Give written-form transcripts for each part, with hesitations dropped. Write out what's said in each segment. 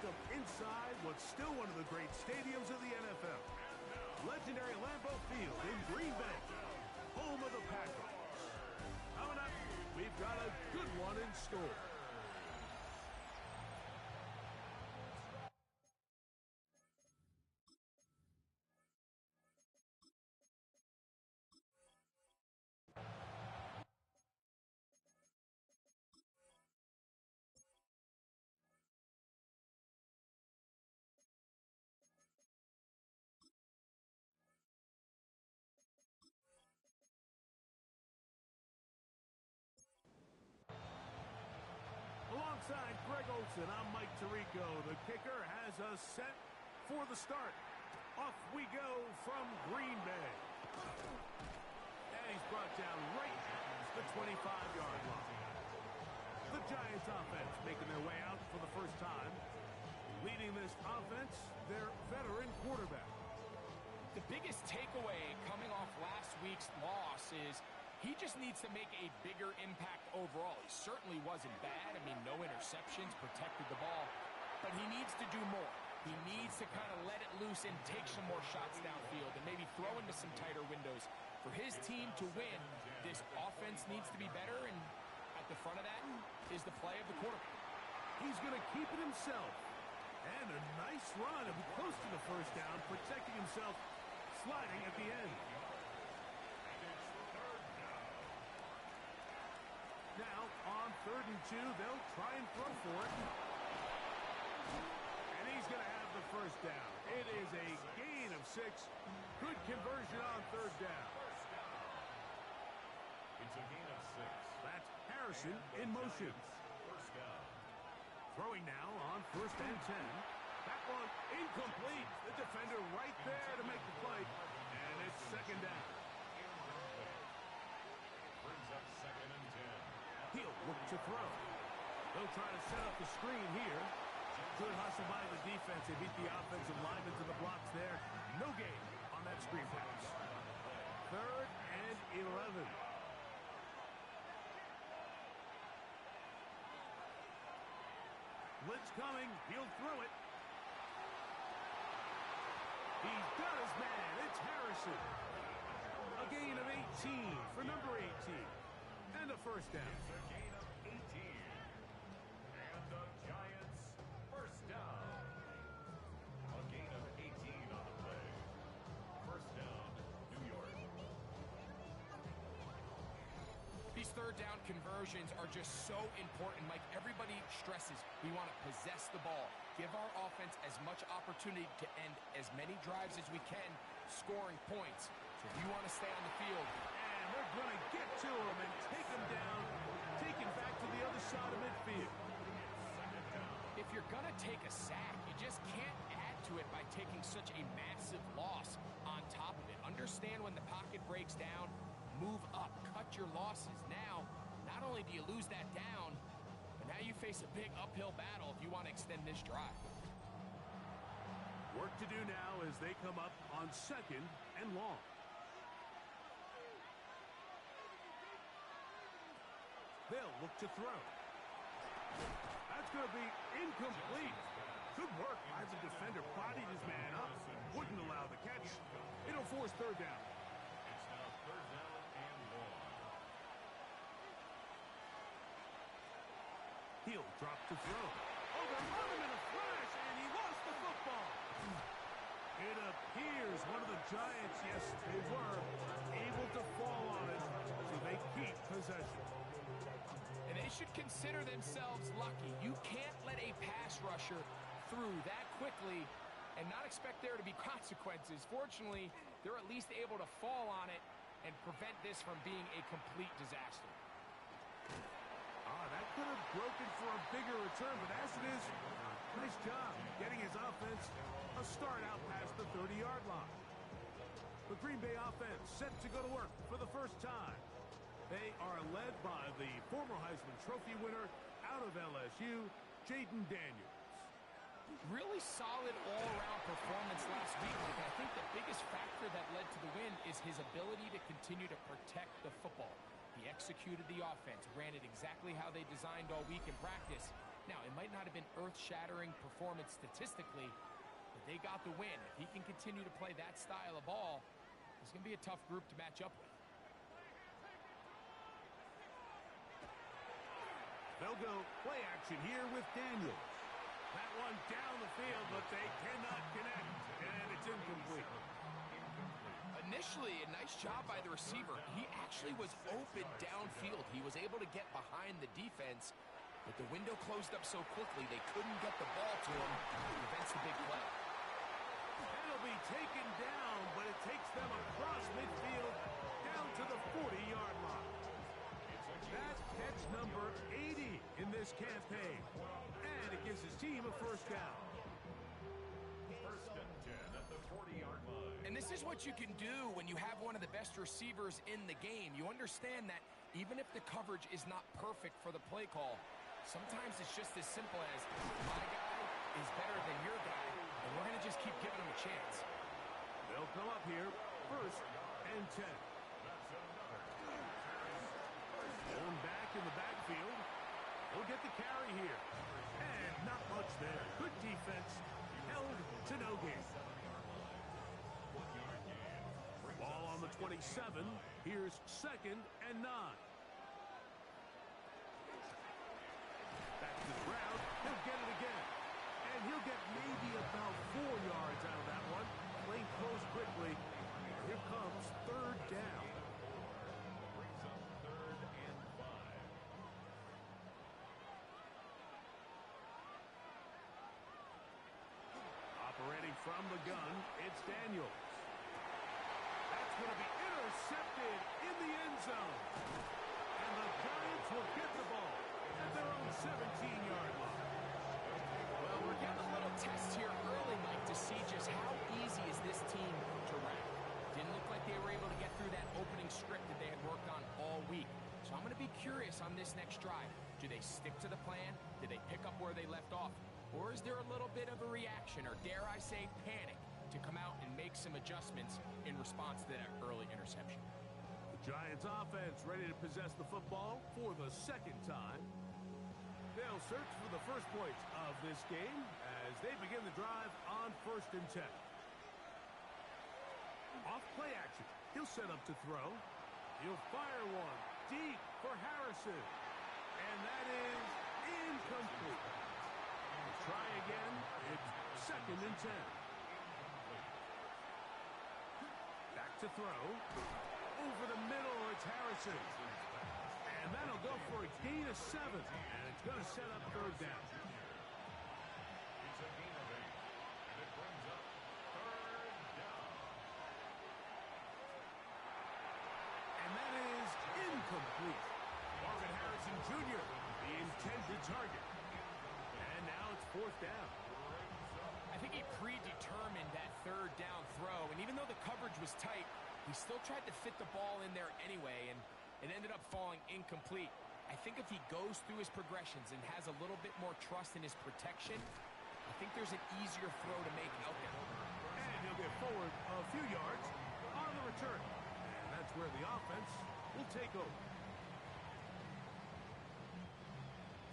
up inside what's still one of the great stadiums of the NFL. Legendary Lambeau Field in Green Bay, home of the Packers. Coming up, we've got a good one in store. Alongside Greg Olsen, I'm Mike Tirico. The kicker has us set for the start. Off we go from Green Bay. And he's brought down right at the 25-yard line. The Giants offense making their way out for the first time. Leading this offense, their veteran quarterback. The biggest takeaway coming off last week's loss is he just needs to make a bigger impact overall. He certainly wasn't bad. I mean, no interceptions, protected the ball. But he needs to do more. He needs to kind of let it loose and take some more shots downfield and maybe throw into some tighter windows. For his team to win, this offense needs to be better, and at the front of that is the play of the quarterback. He's going to keep it himself. And a nice run and close to the first down, protecting himself, sliding at the end. Now, on 3rd and 2, they'll try and throw for it. And he's going to have the first down. It is a gain of 6. Good conversion on 3rd down. It's a gain of 6. That's Harrison in motion. First down. Throwing now on 1st and 10. That one incomplete. The defender right there to make the play. And it's 2nd down. Brings up 2nd and 10. He'll look to throw. They'll try to set up the screen here. Good hustle by the defense. They beat the offensive lineman to the blocks there. No gain on that screen pass. 3rd and 11. Blitz coming. He'll throw it. He's got his man. It's Harrison. A gain of 18 for number 18. And a first down. It's a gain of 18. And the Giants first down. A gain of 18 on the play. First down, New York. These 3rd down conversions are just so important. Mike, everybody stresses we want to possess the ball. Give our offense as much opportunity to end as many drives as we can, scoring points. So if you want to stay on the field, and they're going to get to him and take him down, take him back to the other side of midfield. If you're going to take a sack, you just can't add to it by taking such a massive loss on top of it. Understand when the pocket breaks down, move up, cut your losses. Now, not only do you lose that down, but now you face a big uphill battle if you want to extend this drive. Work to do now as they come up on 2nd and long. They'll look to throw. That's going to be incomplete. Good work by the defender. Bodied his man up. Wouldn't allow the catch. It'll force 3rd down. It's now 3rd down and long. He'll drop to throw. Oh, they're on him in a flash, and he lost the football. It appears one of the Giants, yes, they were able to fall on it, so they keep possession. And they should consider themselves lucky. You can't let a pass rusher through that quickly and not expect there to be consequences. Fortunately, they're at least able to fall on it and prevent this from being a complete disaster. That could have broken for a bigger return, but as it is, nice job getting his offense a start out past the 30-yard line. The Green Bay offense set to go to work for the first time. They are led by the former Heisman Trophy winner out of LSU, Jaden Daniels. Really solid all-around performance last week. I think the biggest factor that led to the win is his ability to continue to protect the football. He executed the offense, ran it exactly how they designed all week in practice, Now, it might not have been earth-shattering performance statistically, but they got the win. If he can continue to play that style of ball, it's going to be a tough group to match up with. They'll go play action here with Daniels. That one down the field, but they cannot connect, and it's incomplete. Initially, a nice job by the receiver. He actually was open downfield. He was able to get behind the defense, but the window closed up so quickly they couldn't get the ball to him. Prevents the big play. It'll be taken down, but it takes them across midfield down to the 40-yard line. That's catch number 80 in this campaign, and it gives his team a first down. First and 10 at the 40-yard line. And this is what you can do when you have one of the best receivers in the game. You understand that even if the coverage is not perfect for the play call, sometimes it's just as simple as my guy is better than your guy, and we're going to just keep giving him a chance. They'll come up here, first and 10. Going back in the backfield. He'll get the carry here. And not much there. Good defense. Held to no gain. Ball on the 27. Here's second and 9. Back to the ground. He'll get it again. And he'll get maybe about 4 yards out of that one. Playing close quickly. Here comes third down. Brings up third and 5. Operating from the gun, it's Daniels. That's going to be intercepted in the end zone. And the Giants will get the ball at their own 17-yard line. Well, we're getting a little test here early, Mike, to see just how easy is this team to wreck. Didn't look like they were able to get through that opening script that they had worked on all week. So I'm going to be curious on this next drive. Do they stick to the plan? Do they pick up where they left off? Or is there a little bit of a reaction, or dare I say panic, to come out and make some adjustments in response to that early interception? The Giants offense ready to possess the football for the second time. They'll search for the first points of this game as they begin the drive on first and 10. Off play action. He'll set up to throw. He'll fire one deep for Harrison. And that is incomplete. Try again. It's second and 10. Back to throw. Over the middle, it's Harrison. And that'll go for a gain of 7. And it's going to set up third down. It's a gain of 8. And it brings up third down. And that is incomplete. Marvin Harrison Jr., the intended target. And now it's fourth down. I think he predetermined that third down throw, and even though the coverage was tight, he still tried to fit the ball in there anyway, and it ended up falling incomplete. I think if he goes through his progressions and has a little bit more trust in his protection, I think there's an easier throw to make out there. And he'll get forward a few yards on the return. And that's where the offense will take over.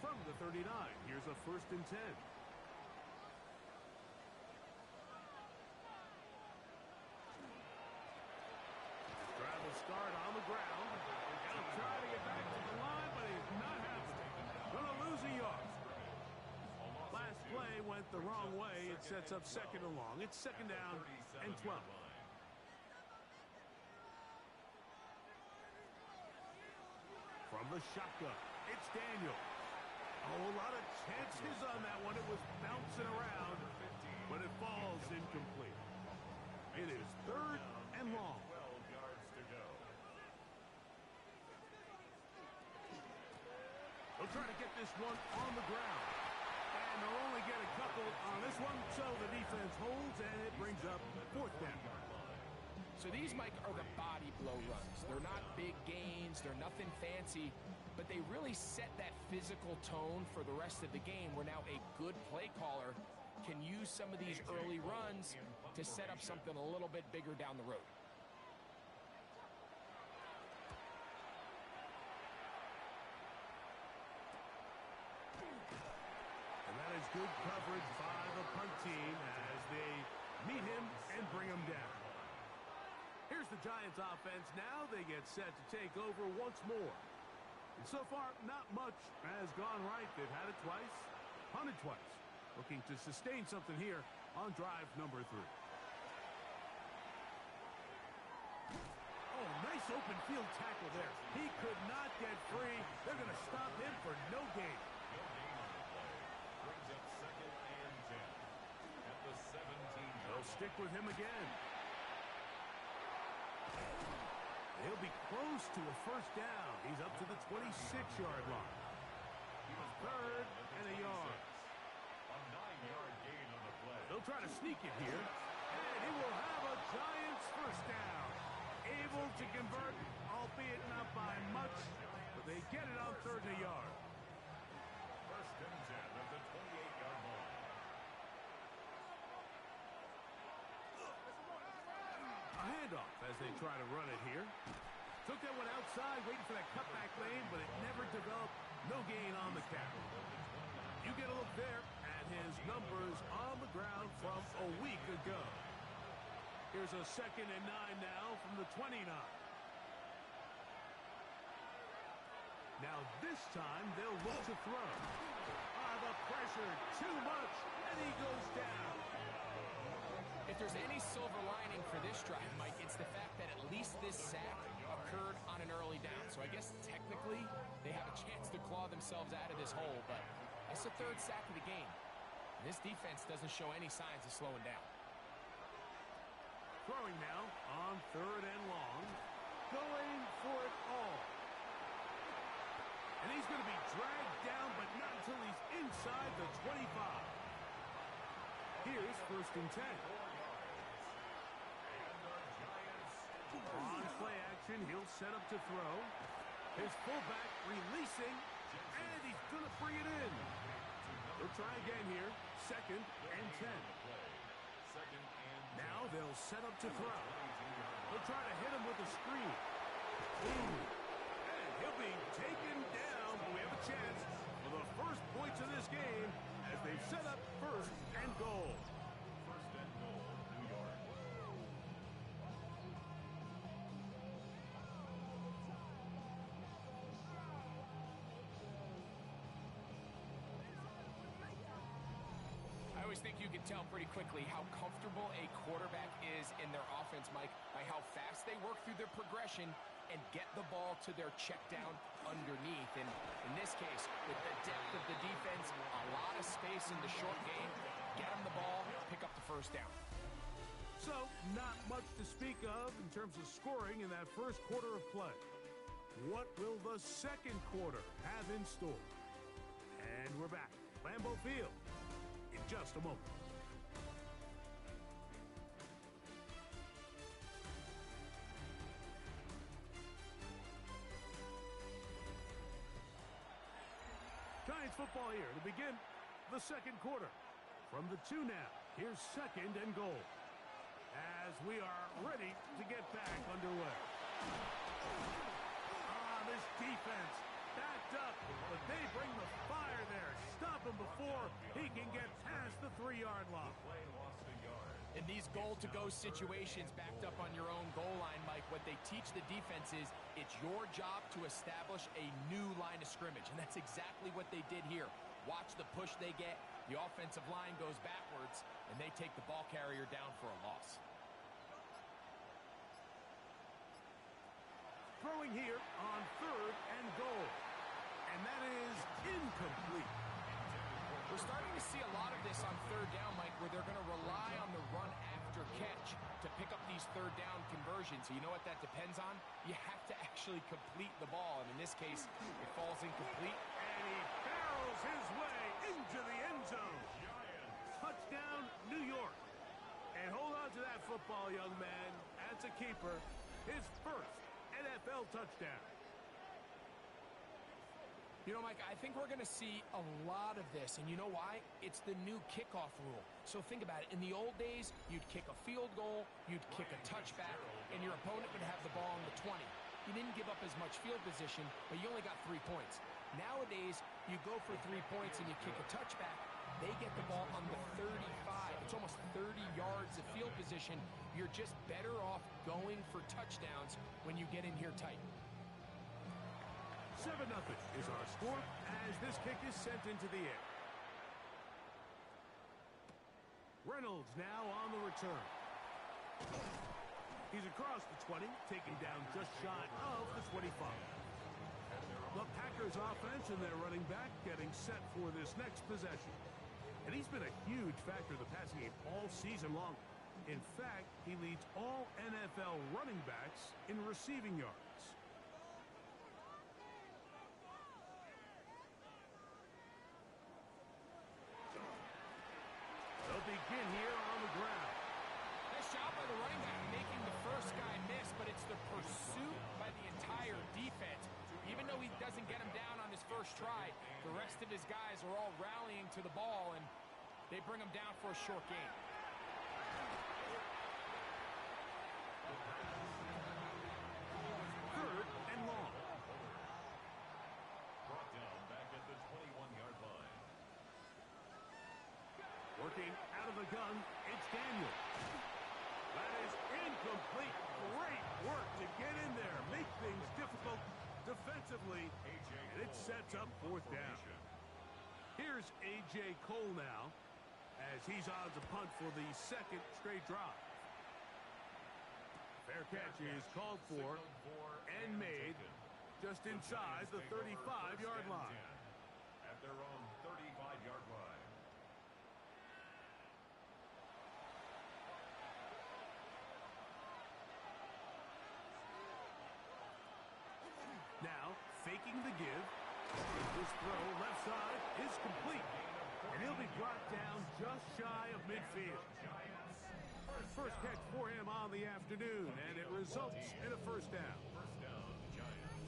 From the 39, here's a first and 10. Drive will start on the ground. He'll try to get back to the line, but he's not happening. Gonna lose a yard. Last play went the wrong way. It sets up second and long. It's second down and 12. From the shotgun, it's Daniel. Oh, a lot of chances on that one. It was bouncing around, but it falls incomplete. It is third and long. 12 yards to go. They'll try to get this one on the ground. And they'll only get a couple on this one, so the defense holds, and it brings up fourth down. So these, Mike, are the body blow runs. They're not big gains. They're nothing fancy. But they really set that physical tone for the rest of the game where now a good play caller can use some of these early runs to set up something a little bit bigger down the road. Good coverage by the punt team as they meet him and bring him down. Here's the Giants offense now. They get set to take over once more. And so far, not much has gone right. They've had it twice, punted twice. Looking to sustain something here on drive number 3. Oh, nice open field tackle there. He could not get free. They're going to stop him for no gain. No gain on the play. Brings up 2nd and 10 at the 17. They'll stick with him again. He'll be close to a first down. He's up to the 26-yard line. He was 3rd and a yard. A 9-yard gain on the play. They'll try to sneak it here. And he will have a Giants first down. Able to convert, albeit not by much, but they get it on 3rd and a yard. 1st and 10 at the 28-yard line. A handoff as they try to run it here. Took that one outside, waiting for that cutback lane, but it never developed. No gain on the cap. You get a look there at his numbers on the ground from a week ago. Here's a 2nd and 9 now from the 29. Now this time they'll look to throw. The pressure, too much, and he goes down. If there's any silver lining for this drive, Mike, it's the fact that at least this sack occurred on an early down. So I guess technically they have a chance to claw themselves out of this hole, but that's the 3rd sack of the game. This defense doesn't show any signs of slowing down. Throwing now on 3rd and long. Going for it all. And he's going to be dragged down, but not until he's inside the 25. Here's 1st and 10. On play action, he'll set up to throw. His fullback releasing, and he's going to bring it in. They'll try again here. 2nd and 10. Now they'll set up to throw. They'll try to hit him with a screen. Ooh. And he'll be taken down, but we have a chance for the first points of this game as they've set up 1st and goal. 1st and goal, New York. I always think you can tell pretty quickly how comfortable a quarterback is in their offense, Mike, by how fast they work through their progression and get the ball to their check down underneath. And in this case, with the depth of the defense, a lot of space in the short game, get them the ball, pick up the first down. So, not much to speak of in terms of scoring in that first quarter of play. What will the second quarter have in store? And we're back. Lambeau Field in just a moment. Giants football here to begin the second quarter. From the 2 now, here's 2nd and goal as we are ready to get back underway. This defense backed up, but they bring the fire there. Stop him before he can get past the 3-yard line. Play lost a yard. In these goal-to-go situations backed up on your own goal line, Mike, what they teach the defense is it's your job to establish a new line of scrimmage, and that's exactly what they did here. Watch the push they get. The offensive line goes backwards, and they take the ball carrier down for a loss. Throwing here on 3rd and goal, and that is incomplete. We're starting to see a lot of this on 3rd down, Mike, where they're going to rely on the run after catch to pick up these 3rd down conversions. So you know what that depends on? You have to actually complete the ball, and in this case, it falls incomplete. And he barrels his way into the end zone. Touchdown, New York. And hold on to that football, young man. That's a keeper. His first NFL touchdown. You know, Mike, I think we're going to see a lot of this, and you know why? It's the new kickoff rule. So think about it. In the old days, you'd kick a field goal, you'd kick a touchback, and your opponent would have the ball on the 20. You didn't give up as much field position, but you only got 3 points. Nowadays, you go for 3 points and you kick a touchback, They get the ball on the 35. It's almost 30 yards of field position. You're just better off going for touchdowns when you get in here tight. 7-0 is our score as this kick is sent into the air. Reynolds now on the return. He's across the 20, taking down just shy of the 25. The Packers offense and their running back getting set for this next possession. And he's been a huge factor in the passing game all season long. In fact, he leads all NFL running backs in receiving yards. They'll begin here on the ground. Nice job by the running back making the first guy miss, but it's the pursuit by the entire defense. Even though he doesn't get him down on his first try, the rest of his guys are all rallying to the ball, and they bring him down for a short gain. Third and long. Brought down back at the 21-yard line. Working out of the gun, it's Daniel. That is incomplete. Great work to get in there, make things difficult defensively, and it sets up fourth down. Here's A.J. Cole now, as he's on to punt for the second straight drive. Fair catch is called for and made just inside the 35-yard line. At their own 35-yard line. Now, faking the give. This throw left side is complete. And he'll be brought down just shy of midfield. First catch for him on the afternoon, and it results in a first down.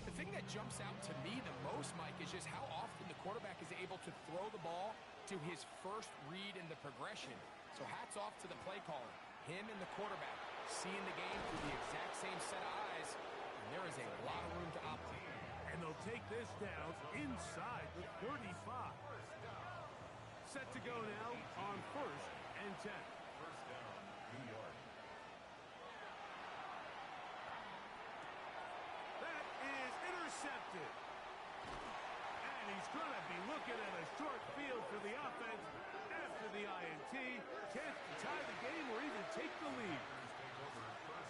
The thing that jumps out to me the most, Mike, is just how often the quarterback is able to throw the ball to his first read in the progression. So hats off to the play caller. Him and the quarterback seeing the game through the exact same set of eyes, and there is a lot of room to operate. And they'll take this down inside the 35. Set to go now on first and 10. First down, New York. That is intercepted. And he's going to be looking at a short field for the offense after the INT. Chance to tie the game or even take the lead.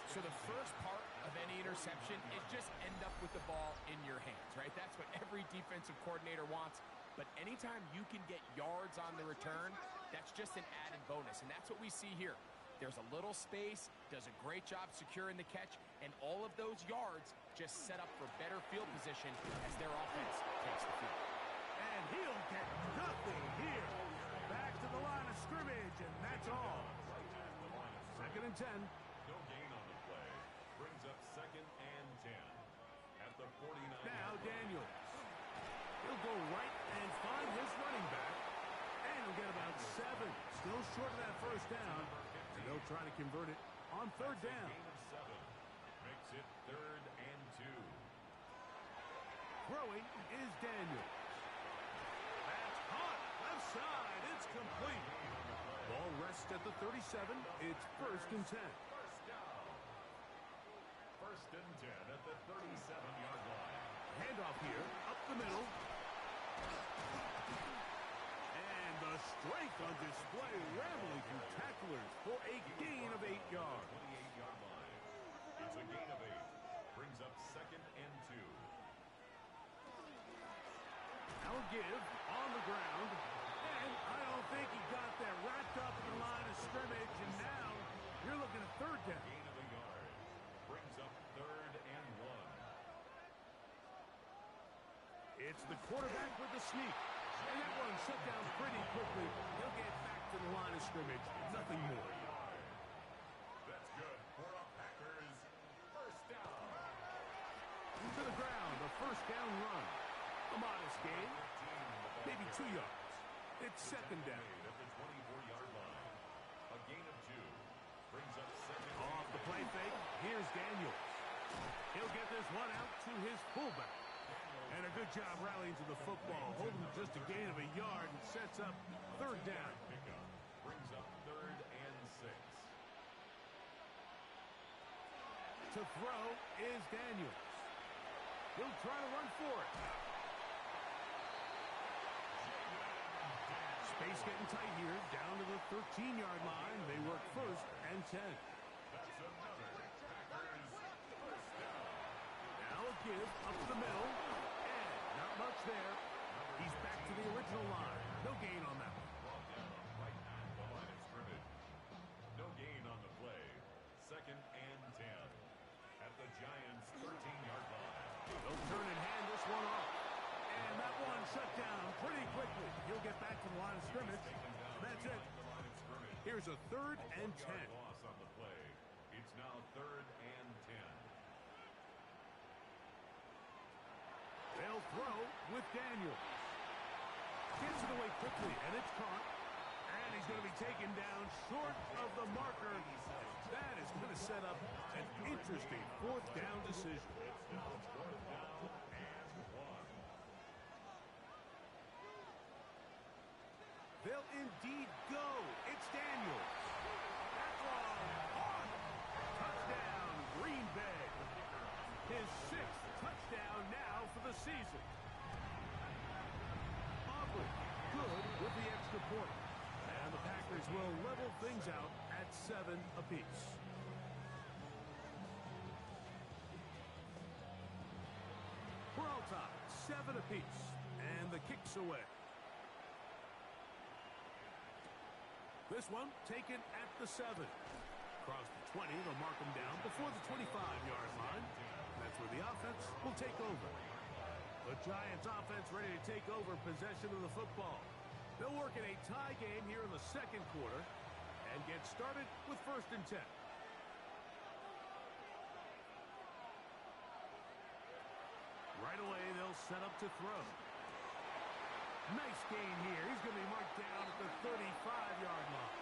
So the first part of any interception is just end up with the ball in your hands, right? That's what every defensive coordinator wants. But anytime you can get yards on the return, that's just an added bonus. And that's what we see here. There's a little space, does a great job securing the catch, and all of those yards just set up for better field position as their offense takes the field. And he'll get nothing here. Back to the line of scrimmage, and that's all. Second and 10. No gain on the play. Brings up second and 10. At the 49. Now Daniels. He'll go right and find his running back. And he'll get about 7. Still short of that first down. And they'll try to convert it on third down. Gain of 7. Makes it third and 2. Throwing is Daniels. That's hot. Left side. It's complete. Ball rests at the 37. It's first and 10. First down. First and 10 at the 37-yard line. Handoff here. Up the middle. And the strength on display, rambling through tacklers for a gain of 8 yards. 28-yard line. It's a gain of 8. Brings up second and 2. Now a give on the ground. And I don't think he got that wrapped up in the line of scrimmage. And now you're looking at third down. Gain of a yard. Brings up third and 1. It's the quarterback with the sneak. And that one shut down pretty quickly. He'll get back to the line of scrimmage. Nothing more. That's good for a Packers first down. To the ground, a first down run. A modest gain, maybe 2 yards. It's second down. At the 24-yard line. A gain of 2. Brings up second. Off the play fake, here's Daniels. He'll get this one out to his fullback. And a good job rallying to the football, holding just a gain of a yard and sets up third down. Pickup brings up 3rd and 6. To throw is Daniels. He'll try to run for it. Space getting tight here, down to the 13-yard line. They work 1st and 10. That's another Packers first down. Now a give up the middle, and not much there. He's back to the original line. No gain on that one. Brought down right at the line of scrimmage. No gain on the play. 2nd and 10. At the Giants' 13-yard line. They'll turn and hand this one off. And that one shut down pretty quickly. He'll get back to the line of scrimmage. That's it. The line of scrimmage. Here's a 3rd and 10. Yard loss on the play. It's now 3rd and 10. They'll throw with Daniels. Gets it away quickly, and it's caught. And he's going to be taken down short of the marker. That is going to set up an interesting 4th down decision. It's now 4th down and 1. They'll indeed go. It's Daniels. That's wrong. Caught. Touchdown, Green Bay. His 6th touchdown now for the season. Aubrey, good with the extra point. And the Packers will level things out at 7 apiece. We're all tied, 7 apiece. And the kick's away. This one taken at the 7. Across the 20, they'll mark him down before the 25-yard line. That's where the offense will take over. The Giants offense ready to take over possession of the football. They'll work in a tie game here in the 2nd quarter and get started with 1st and 10. Right away, they'll set up to throw. Nice gain here. He's going to be marked down at the 35-yard line.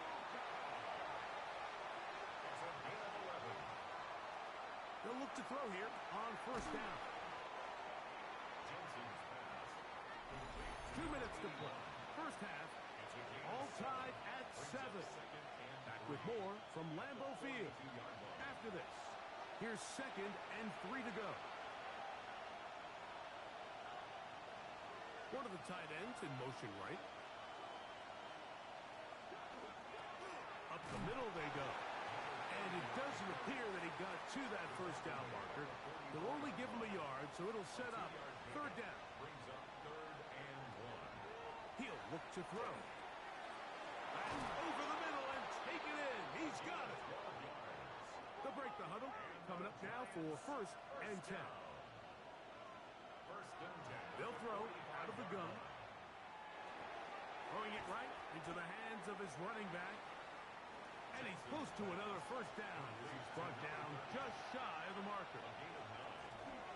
It's a gain of 11. They'll look to throw here on 1st down. Johnson's pass. Complete. 2 minutes to play. First half, It's a gain all of 7. tied at 7. Brings up 2nd and Back with more from Lambeau Field. 2-yard line. After this, here's 2nd and 3 to go. One of the tight ends in motion right. Up the middle they go. And it doesn't appear that he got to that 1st down marker. They'll only give him a yard, so it'll set up 3rd down. Brings up 3rd and 1. He'll look to throw. That's over the middle and take it in. He's got it. They'll break the huddle. Coming up now for 1st and 10. 1st and 10. They'll throw out of the gun. Throwing it right into the hands of his running back. And he's close to another 1st down as he's brought down just shy of the marker. Gain of 9.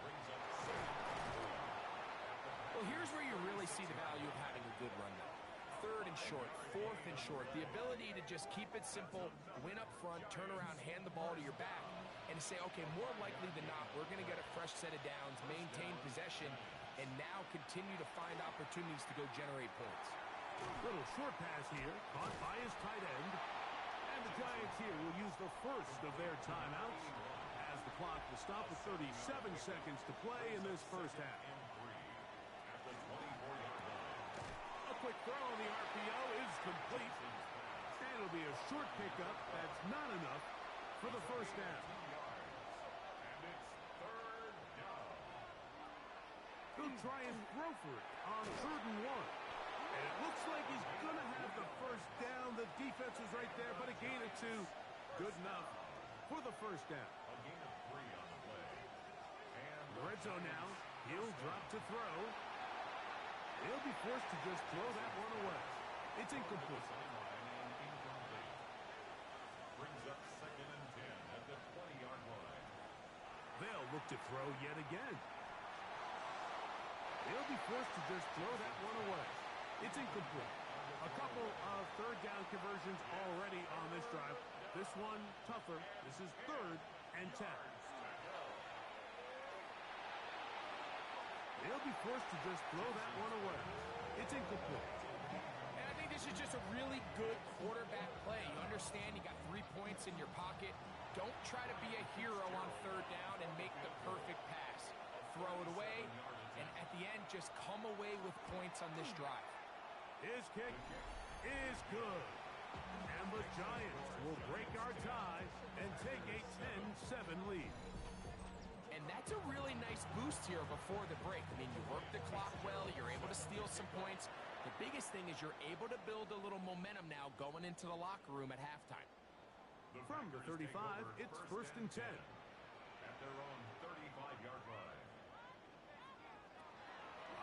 Brings up 7. Well, here's where you really see the value of having a good run now. 3rd and short, 4th and short. The ability to just keep it simple, win up front, turn around, hand the ball to your back, and say, okay, more likely than not, we're going to get a fresh set of downs, maintain possession, and now continue to find opportunities to go generate points. Little short pass here, caught by his tight end. And the Giants here will use the first of their timeouts as the clock will stop with 37 seconds to play in this first half. And 3. At the 24-yard line. A quick throw on the RPO is complete. And it'll be a short pickup. That's not enough for the first down. 2 yards. And it's 3rd down. He'll try and throw for it on 3rd and 1. And it looks like he's going to have the first down. The defense was right there, but a gain of 2. Good enough for the first down. A gain of 3 on the play. And The red zone now. He'll drop to throw. He'll be forced to just throw that one away. It's incomplete. sideline and incomplete. Brings up 2nd and 10 at the 20-yard line. They'll look to throw yet again. He'll be forced to just throw that one away. It's incomplete. A couple of 3rd down conversions already on this drive. This one tougher. This is 3rd and 10. they'll be forced to just throw that one away. It's incomplete. And I think this is just a really good quarterback play. You understand you got 3 points in your pocket. Don't try to be a hero on third down and make the perfect pass. Throw it away, and at the end, just come away with points on this drive. His kick is good. And the Giants will break our tie and take a 10-7 lead. And that's a really nice boost here before the break. I mean, you work the clock well, you're able to steal some points. The biggest thing is you're able to build a little momentum now going into the locker room at halftime. From the 35, it's first and 10. At their own 35-yard line.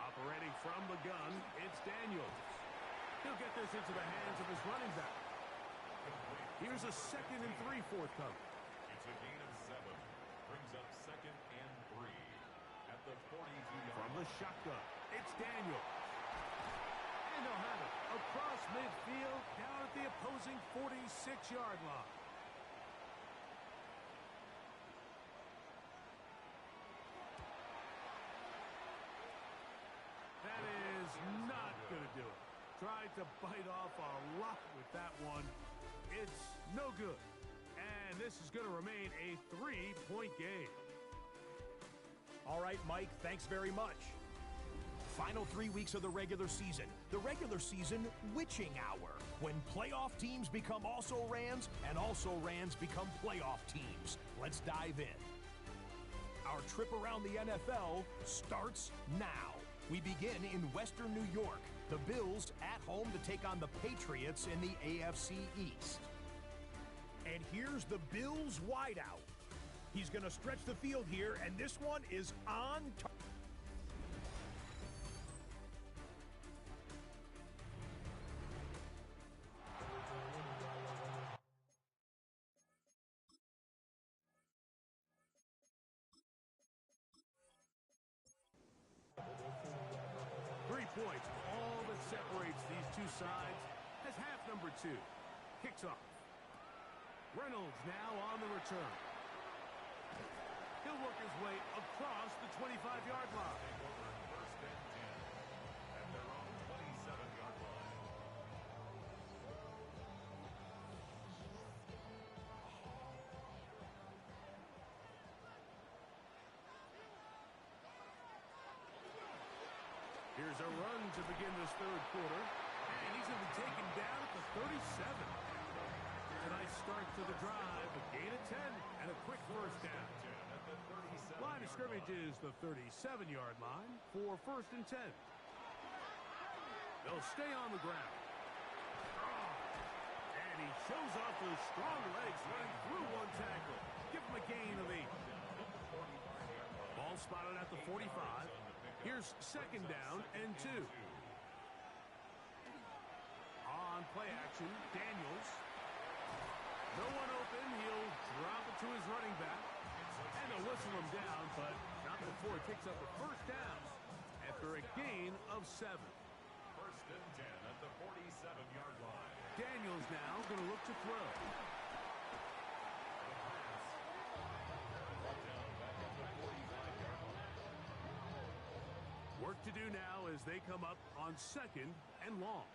Operating from the gun, it's Daniels. He'll get this into the hands of his running back. Here's a 2nd and 3 forthcoming. It's a gain of 7. Brings up 2nd and 3. At the 42-yard From the shotgun, it's Daniels. And they'll have it across midfield down at the opposing 46-yard line. That is not going to do it. Tried to bite off a lot with that one. It's no good. And this is going to remain a 3-point game. All right, Mike, thanks very much. Final 3 weeks of the regular season. The regular season witching hour, when playoff teams become also-rans and also-rans become playoff teams. Let's dive in. Our trip around the NFL starts now. We begin in Western New York. The Bills at home to take on the Patriots in the AFC East. And here's the Bills wideout. He's going to stretch the field here, and this one is on target. 3 points, all that separates these two sides as half number 2 kicks off. Reynolds now on the return. He'll work his way across the 25-yard line. First and 10. At their own 27-yard line. Here's a run to begin this third quarter. And he's going to be taken down at the 37. A nice start to the drive, a gain of 10, and a quick first down. Line of scrimmage is the 37-yard line for first and 10. They'll stay on the ground. And he shows off those strong legs running through one tackle. Give him a gain of 8. Ball spotted at the 45. Here's second down and 2. On play action, Daniels. No one open. He'll drop it to his running back. And they'll whistle him down, but not before it picks up a first down after a gain of 7. First and 10 at the 47-yard line. Daniels now going to look to throw. Brought down back at the 45-yard line. Work to do now as they come up on 2nd and long.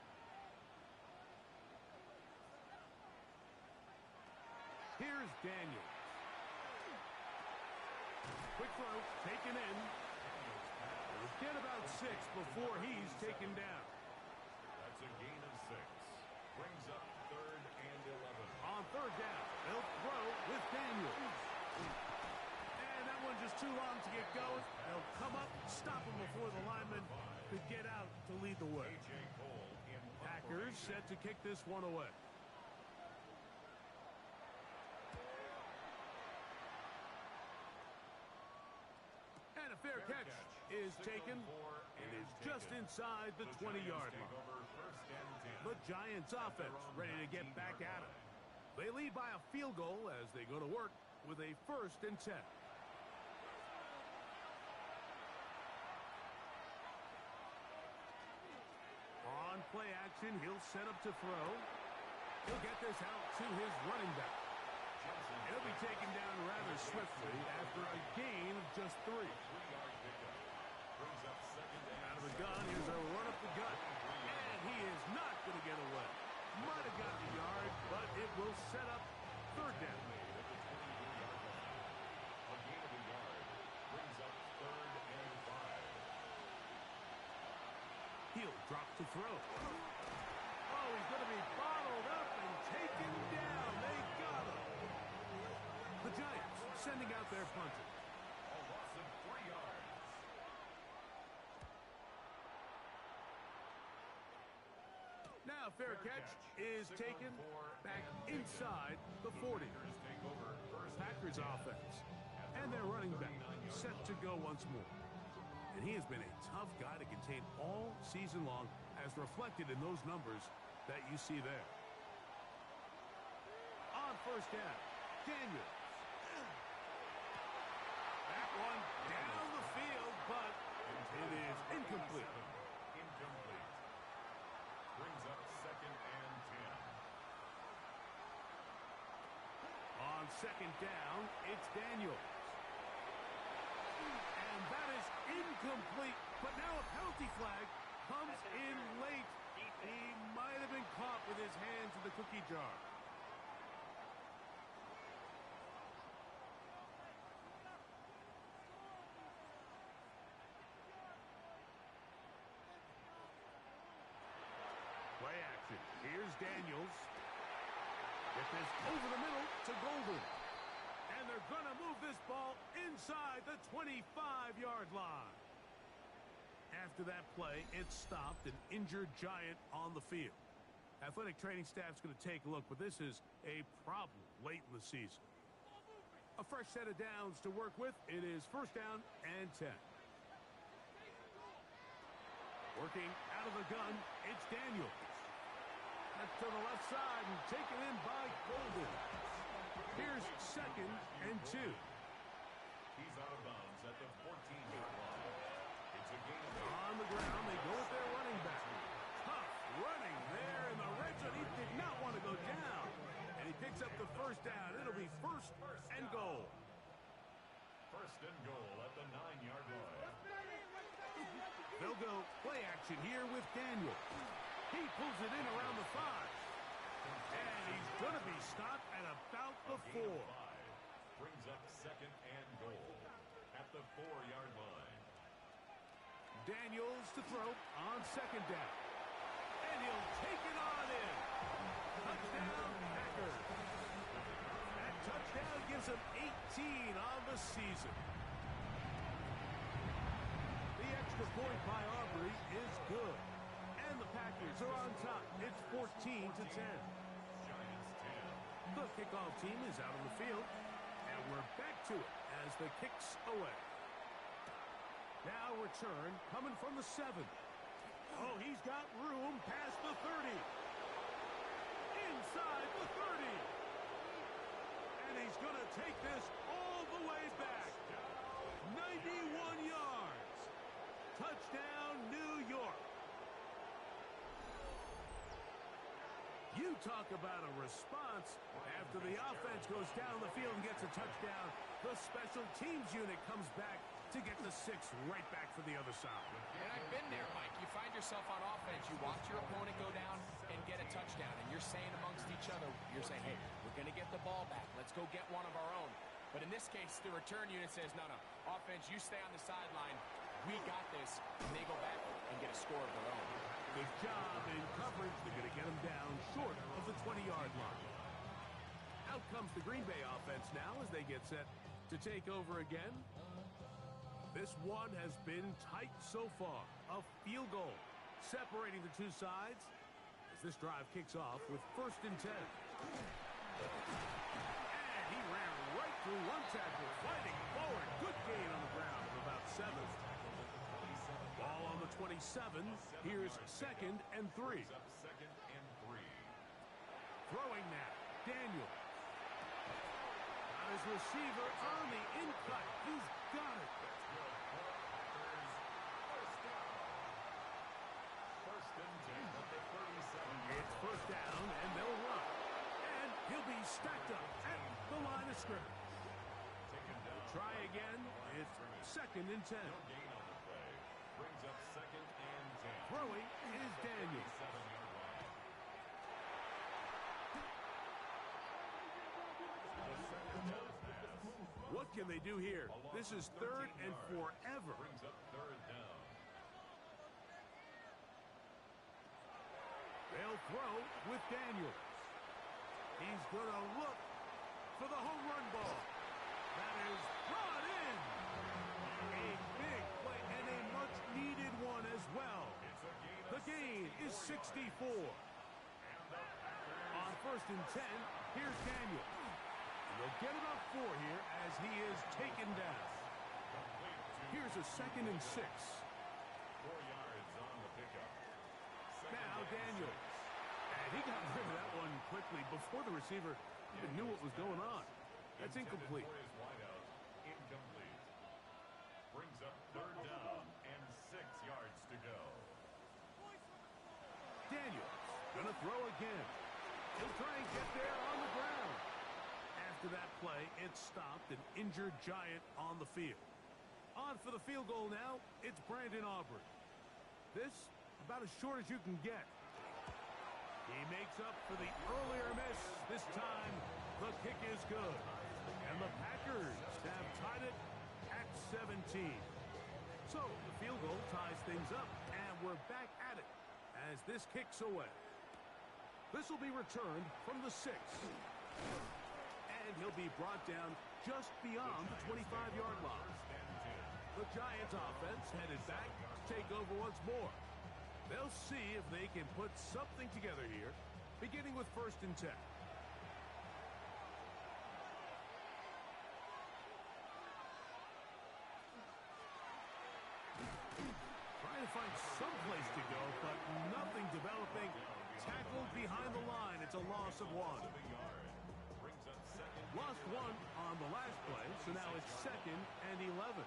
Here's Daniels. Quick throw, taken in. He'll get about 6 before he's taken down. That's a gain of 6. Brings up 3rd and 11. On third down, they'll throw with Daniels. And that one just too long to get going. They'll come up, stop him before the lineman could get out to lead the way. A.J. Cole in Packers set to kick this one away. And a fair catch is taken. It is just inside the 20-yard line. The Giants offense ready to get back at it. They lead by a field goal as they go to work with a first and 10. On play action, he'll set up to throw. He'll get this out to his running back. He'll be taken down rather swiftly after a gain of just 3. 3-yard pickup. Brings up throw. Oh, he's going to be bottled up and taken down. They got him. The Giants sending out their punter. A loss of 3 yards. Now fair catch is taken back inside the 40. Packers offense. And their running back set to go once more. And he has been a tough guy to contain all season long, as reflected in those numbers that you see there. On first down, Daniels. That one down the field, but it is incomplete. Incomplete. Brings up 2nd and 10. On second down, it's Daniels. And that is incomplete, but now a penalty flag comes in late. He might have been caught with his hands in the cookie jar. Play action. Here's Daniels. Get this over the middle to Golden. And they're going to move this ball inside the 25-yard line. After that play, it stopped an injured Giant on the field. Athletic training staff's going to take a look, but this is a problem late in the season. A fresh set of downs to work with. It is first down and 10. Working out of the gun, it's Daniels. That's to the left side and taken in by Golden. Here's 2nd and 2. He's out of bounds at the 14-yard line. It's a gain of 8. On the ground, they go with their running back. Tough running there in the red zone. He did not want to go down. And he picks up the first down. It'll be first and goal. First and goal at the 9-yard line. They'll go play action here with Daniel. He pulls it in around the 5. And he's going to be stopped at about the 4. Brings up 2nd and goal at the 4-yard line. Daniels to throw on second down. And he'll take it on in. Touchdown, Packers. That touchdown gives him 18 on the season. The extra point by Aubrey is good. And the Packers are on top. It's 14-10. Giants 10. The kickoff team is out on the field. And we're back to it as the kick's away. Now return coming from the 7. Oh, he's got room past the 30. Inside the 30. And he's going to take this all the way back. 91 yards. Touchdown, New York. You talk about a response. After the offense goes down the field and gets a touchdown, the special teams unit comes back to get the 6 right back for the other side. And I've been there, Mike. You find yourself on offense, you watch your opponent go down and get a touchdown, and you're saying amongst each other, you're saying, hey, we're going to get the ball back. Let's go get one of our own. But in this case, the return unit says, no, offense, you stay on the sideline. We got this. And they go back and get a score of their own. Good job in coverage. They're going to get him down short of the 20-yard line. Out comes the Green Bay offense now as they get set to take over again. This one has been tight so far. A field goal separating the two sides as this drive kicks off with first and 10. And he ran right through one tackle, fighting forward. Good gain on the ground of about 7. Ball on the 27. Here's 2nd and 3. Brings up 2nd and 3. Throwing that, Daniel. Got his receiver on the in-cut. He's got it. First and 10 at the 37. It's first down, and they'll run. And he'll be stacked up at the line of scrimmage. Taken down. Try again. It's 2nd and 10. No gain on the play. Brings up 2nd and 10. Throwing is Daniel. 7-yard line. The second down pass. What can they do here? This is 3rd and forever. Brings up 3rd down. They'll throw with Daniels. He's going to look for the home run ball. That is brought in. A big play and a much-needed one as well. The gain is 64. On 1st and 10, here's Daniels. They'll get it up 4 here as he is taken down. Here's a 2nd and 6. 4 yards on the pickup. Now Daniels. And he got rid of that one quickly before the receiver even knew what was going on. That's incomplete. For his wideout, incomplete. Brings up 3rd down and 6 yards to go. Daniels gonna throw again. He'll try and get there on the ground. After that play, it stopped an injured Giant on the field. On for the field goal now, it's Brandon Aubrey. This, about as short as you can get. He makes up for the earlier miss. This time, the kick is good. And the Packers have tied it at 17. So, the field goal ties things up, and we're back at it as this kicks away. This will be returned from the 6. And he'll be brought down just beyond the 25-yard line. The Giants offense headed back to take over once more. They'll see if they can put something together here, beginning with 1st and 10. Trying to find some place to go, but nothing developing. Tackled behind the line. It's a loss of 1. Lost 1 on the last play, so now it's 2nd and 11.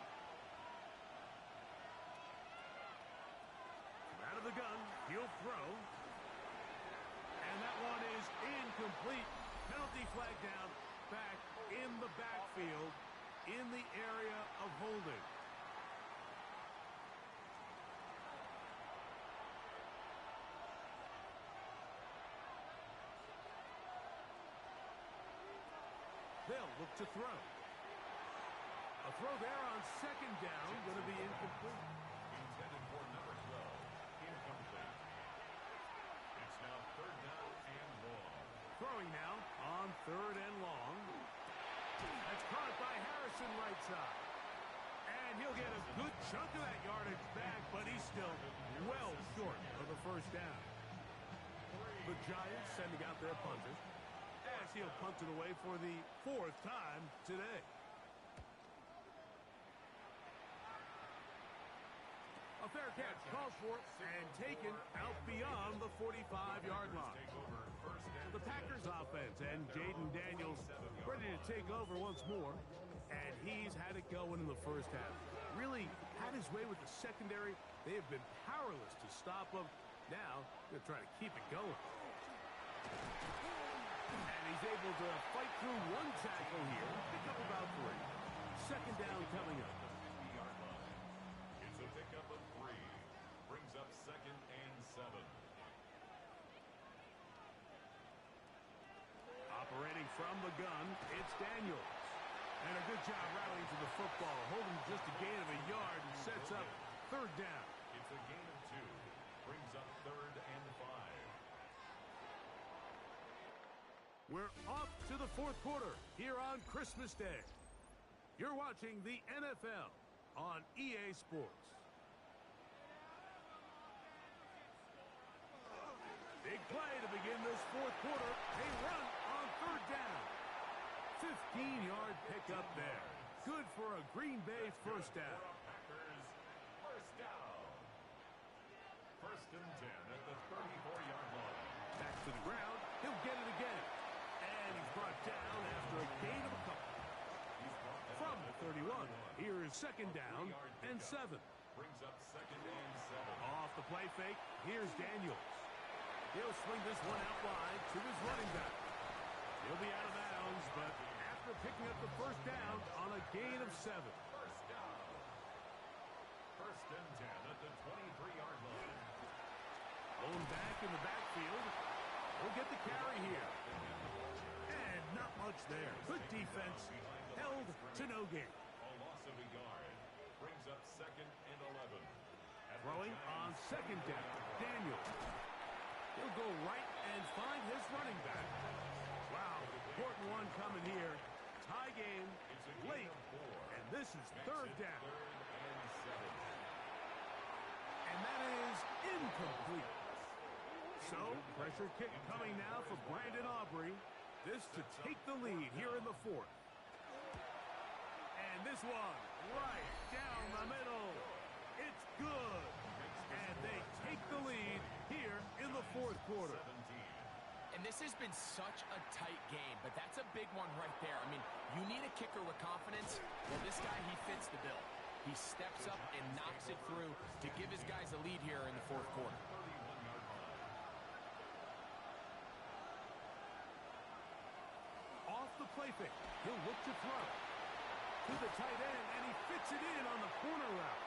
Out of the gun, he'll throw. And that one is incomplete. Penalty flag down, back in the backfield, in the area of holding. They'll look to throw. A throw there on 2nd down, going to be incomplete. Intended for number 12. Incomplete. It's now 3rd down and long. Throwing now on 3rd and long. That's caught by Harrison right side. And he'll get a good chunk of that yardage back, but he's still well short of the 1st down. The Giants sending out their punter as he'll punt it away for the 4th time today. A fair catch called for and taken out beyond the 45-yard line. The Packers offense and Jaden Daniels ready to take over once more. And he's had it going in the 1st half. Really had his way with the secondary. They have been powerless to stop him. Now, they're trying to keep it going. And he's able to fight through 1 tackle here. Pick up about 3. 2nd down coming up. It's a pickup of 3. Brings up 2nd and 7. Operating from the gun, it's Daniels. And a good job rallying to the football, holding just a gain of a yard and sets up 3rd down. It's a gain of 2. Brings up 3rd and 5. We're off to the 4th quarter here on Christmas Day. You're watching the NFL on EA Sports. Big play to begin this 4th quarter. A run on 3rd down. 15-yard pickup there. Good for a Green Bay 1st down. Packers 1st down. 1st and 10 at the 34-yard line. Back to the ground. He'll get it again. And he's brought down after a gain of a couple. From the 31, here is 2nd down and 7. Brings up 2nd and 7. Off the play fake, here's Daniels. He'll swing this one out wide to his running back. He'll be out of bounds, but after picking up the 1st down on a gain of 7. 1st down. 1st and 10 at the 23-yard line. Blown back in the backfield. We'll get the carry here. And not much there. Good defense. Held to no gain. A loss of a yard. Brings up 2nd and 11. Throwing on 2nd down. Daniels. He'll go right and find his running back. Wow, important one coming here. Tie game, late, and this is third down. And that is incomplete. So, pressure kick coming now for Brandon Aubrey. This to take the lead here in the fourth. And this one, right down the middle. It's good. And they take the lead here in the fourth quarter. And this has been such a tight game, but that's a big one right there. I mean, you need a kicker with confidence. Well, this guy, he fits the bill. He steps up and knocks it through to give his guys a lead here in the fourth quarter. Off the play fake, he'll look to throw. To the tight end, and he fits it in on the corner route.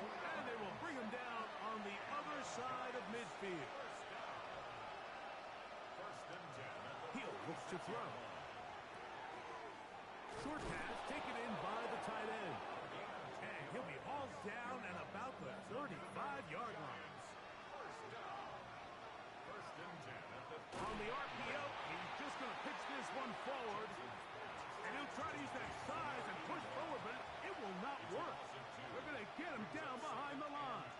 And they will bring him down on the other side of midfield. He'll look to throw. Short pass taken in by the tight end. And he'll be hauled down at about the 35-yard line. On the RPO, he's just going to pitch this one forward. And he'll try to use that size and push forward, but it will not work. They're going to get him down behind the line.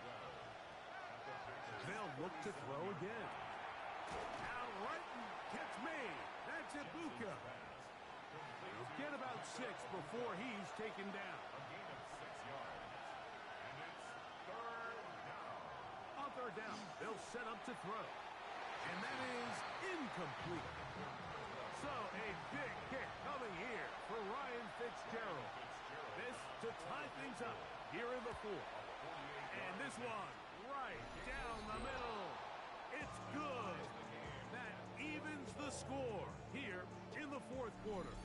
They'll look to throw again. Out right and catch made. That's Ibuka. He'll get about 6 before he's taken down. On third down, they'll set up to throw. And that is incomplete. So a big kick coming here for Ryan Fitzgerald. This to tie things up here in the fourth. And this one right down the middle. It's good. That evens the score here in the fourth quarter.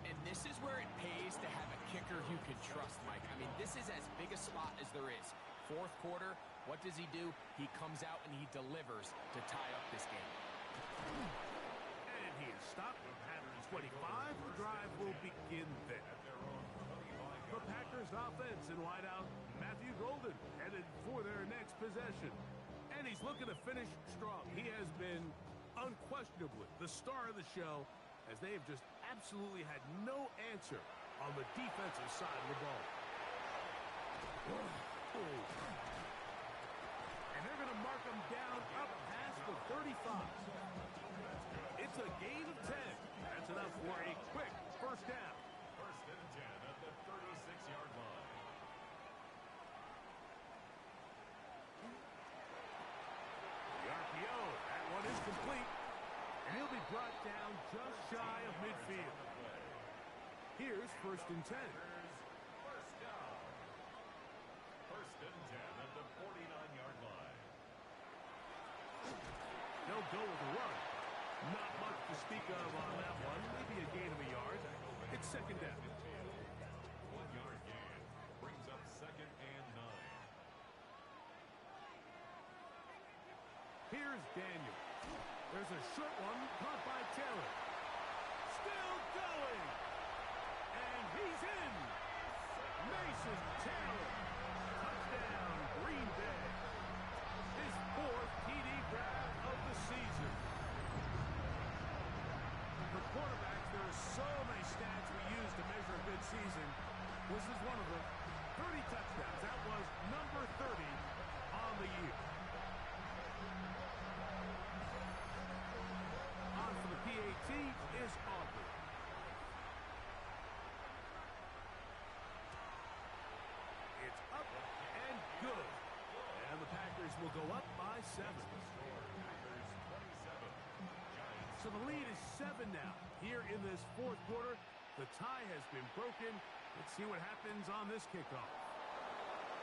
And this is where it pays to have a kicker you can trust, Mike. I mean, this is as big a spot as there is. Fourth quarter, what does he do? He comes out and he delivers to tie up this game. And he is stopped at 25. The drive will begin there. The Packers offense in wideout, Matthew Golden headed for their next possession. And he's looking to finish strong. He has been unquestionably the star of the show, as they have just absolutely had no answer on the defensive side of the ball. And they're going to mark him down up past the 35. It's a gain of 10. That's enough for a quick first down. First and 10 at the 36-yard line. The RPO, that one is complete. And he'll be brought down just shy of midfield. Here's first and 10. First down. First and 10 at the 49-yard line. They'll go with a run. Not much to speak of on that one. Maybe a gain of a yard. It's second down. 1-yard gain brings up second and 9. Here's Daniel. There's a short one caught by Taylor. Still going. And he's in. Mason Taylor. Touchdown, Green Bay. His fourth TD grab of the season. For quarterbacks, there are so many stats we use to measure a good season. This is one of them. 30 touchdowns. That was number 30 on the year. On for the PAT is Aubrey. It's up and good. And the Packers will go up by 7. So the lead is 7 now. Here in this fourth quarter, the tie has been broken. Let's see what happens on this kickoff.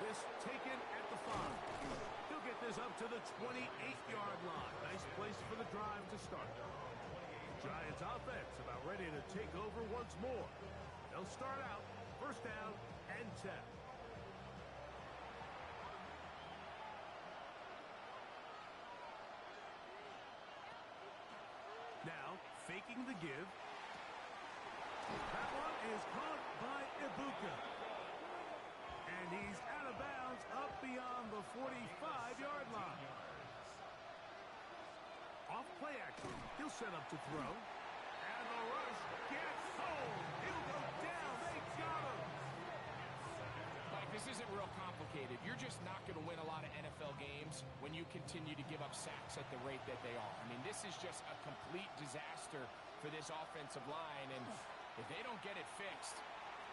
This taken at the 5. He'll get this up to the 28-yard line. Nice place for the drive to start. Giants offense about ready to take over once more. They'll start out first down and 10. Now, faking the give. That one is caught by Ibuka. And he's out of bounds up beyond the 45-yard line. set up to throw. And the rush gets home. He'll go down. They got him. Like, this isn't real complicated. You're just not going to win a lot of NFL games when you continue to give up sacks at the rate that they are. I mean, this is just a complete disaster for this offensive line, and if they don't get it fixed,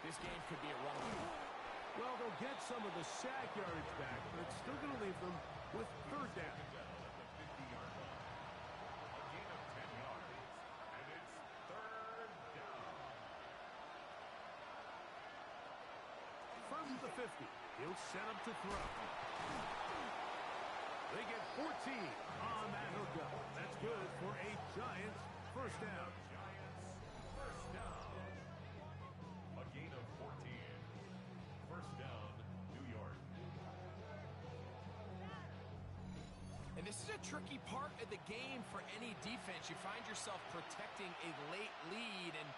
this game could be a runaway. Well, they'll get some of the sack yardage back, but it's still going to leave them with third down. From the 50, he'll set up to throw. They get 14 on that hookup. That's good for a Giants first down. First down. A gain of 14. First down, New York. And this is a tricky part of the game for any defense. You find yourself protecting a late lead, and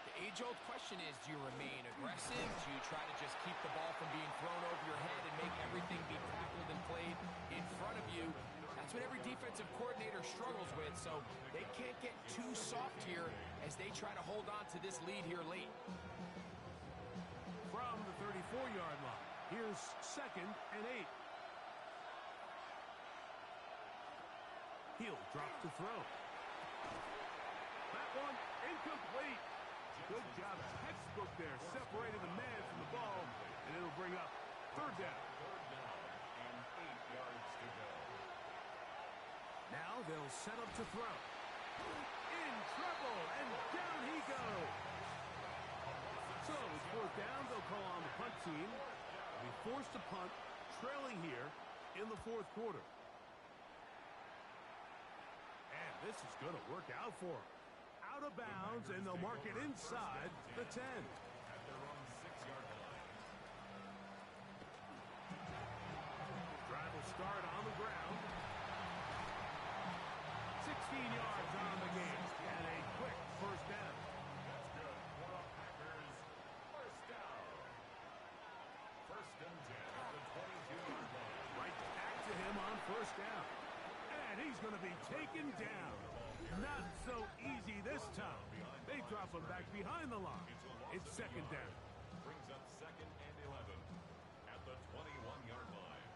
the age-old question is, do you remain aggressive? Do you try to just keep the ball from being thrown over your head and make everything be tackled and played in front of you? That's what every defensive coordinator struggles with, so they can't get too soft here as they try to hold on to this lead here late. From the 34-yard line, here's 2nd and 8. He'll drop to throw. That one incomplete. Good job, textbook there, separating the man from the ball, and it'll bring up third down. Third down and 8 yards to go. Now they'll set up to throw. In trouble, and down he goes. So it's fourth down. They'll call on the punt team. They'll be forced to punt, trailing here in the fourth quarter. And this is going to work out for them. Out of bounds, and they'll mark it inside the 10. At their own 6-yard line. Drive will start on the ground. 16 yards on the game, and a quick first down. That's good for the Packers. First down. First and 10 at the 22-yard line. Right back to him on first down. And he's going to be taken down. Not so easy this time. They drop him back behind the line. It's second down. Brings up 2nd and 11 at the 21-yard line.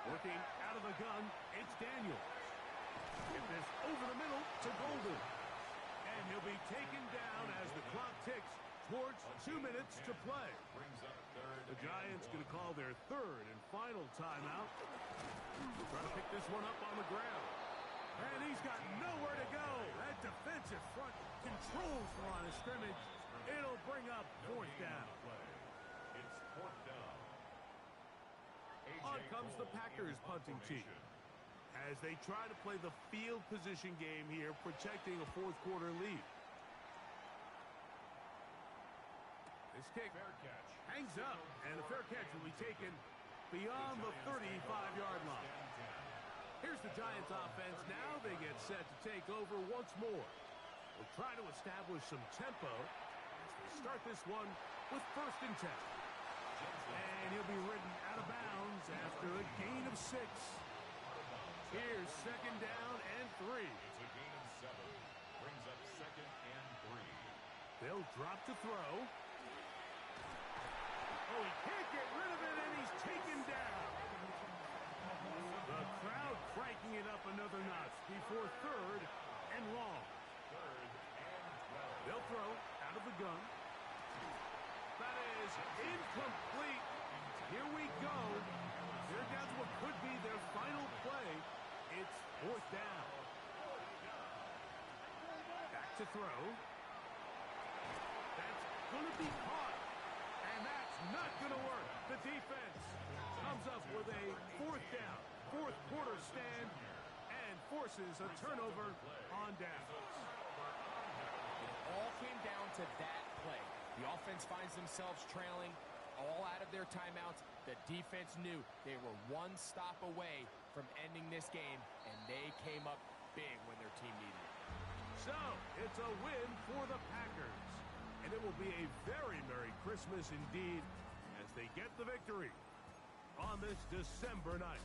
Working out of the gun, it's Daniels. Get this over the middle to Golden. And he'll be taken down as the clock ticks towards 2 minutes to play. Brings up 3rd. The Giants going to call their third and final timeout. Trying to pick this one up on the ground. And he's got nowhere to go. That defensive front controls the line of scrimmage. It'll bring up fourth down. It's fourth down. On comes the Packers punting team as they try to play the field position game here, protecting a fourth quarter lead. This kick hangs up, and a fair catch will be taken beyond the 35-yard line. Here's the Giants offense. Now they get set to take over once more. We'll try to establish some tempo as they start this one with 1st and 10. And he'll be ridden out of bounds after a gain of 6. Here's 2nd down and 3. It's a gain of 7. Brings up 2nd and 3. They'll drop to throw. Oh, he can't get rid of it, and he's taken down. The crowd cranking it up another notch before 3rd and long. 3rd and 12. They'll throw out of the gun. That is incomplete. Here we go. They're down to what could be their final play. It's 4th down. Back to throw. That's going to be caught. And that's not going to work. The defense comes up with a 4th down, 4th quarter stand, and forces a turnover on downs. It all came down to that play. The offense finds themselves trailing all out of their timeouts. The defense knew they were one stop away from ending this game, and they came up big when their team needed it. So, it's a win for the Packers. And it will be a very Merry Christmas indeed as they get the victory on this December night.